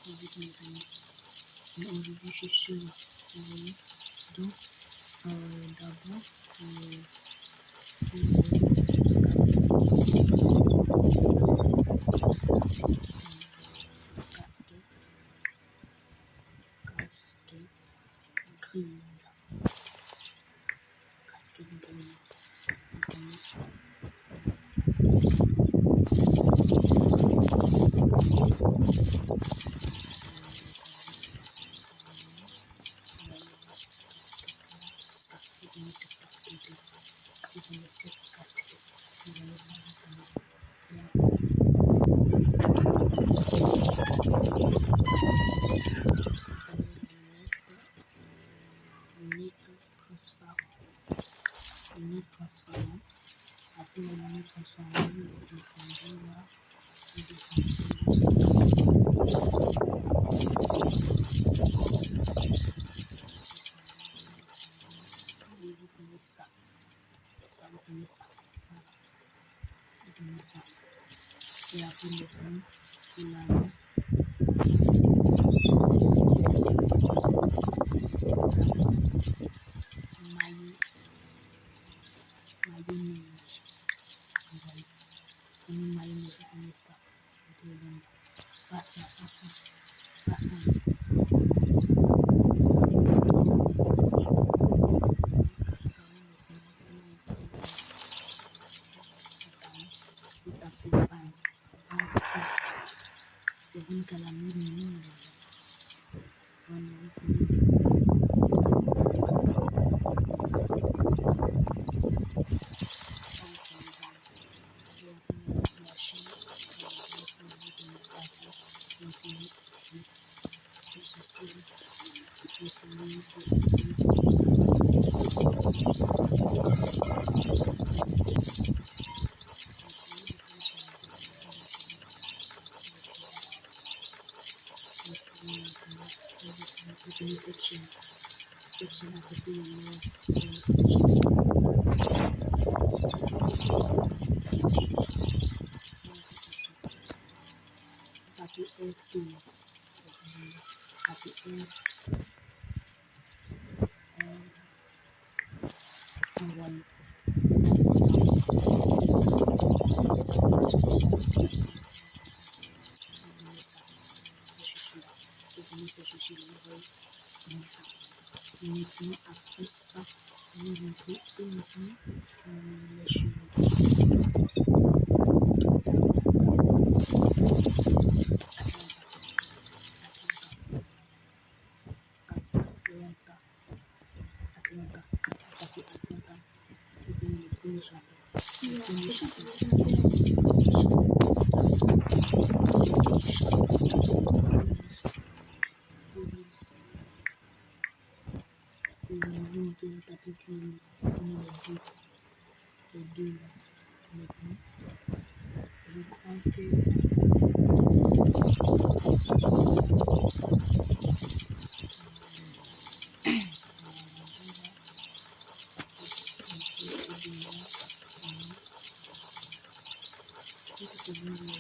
avec mes amis. Et aujourd'hui, je suis là. Vous voyez? Donc, d'abord, casquette grise. Casquette grise. Vous connaissez? Cette casquette-là. Vous voyez cette casquette. Vous voyez ça, vous voyez. Lunettes transparentes. Après les lunettes transparentes, vous descendez là. Vous descendez et vous prenez ça. Vous prenez ça. Vous prenez ça. Et après le point, vous l'avez. Maillot neige. Vous voyez. Prenez maillot neige, vous prenez ça. Passa. C'est une calamité mineure. Cette chaîne à côté de moi, tapez RT, tapez R, envoyez, tapez ça, ces chaussures-là, vous voyez, ça. Maintenant, après ça, vous rentrez uniquement les cheveux. Atlanta. Vous prenez le premier chapeau. Et vous tapez sur les deux là. Maintenant, je crois que c'est bon déjà.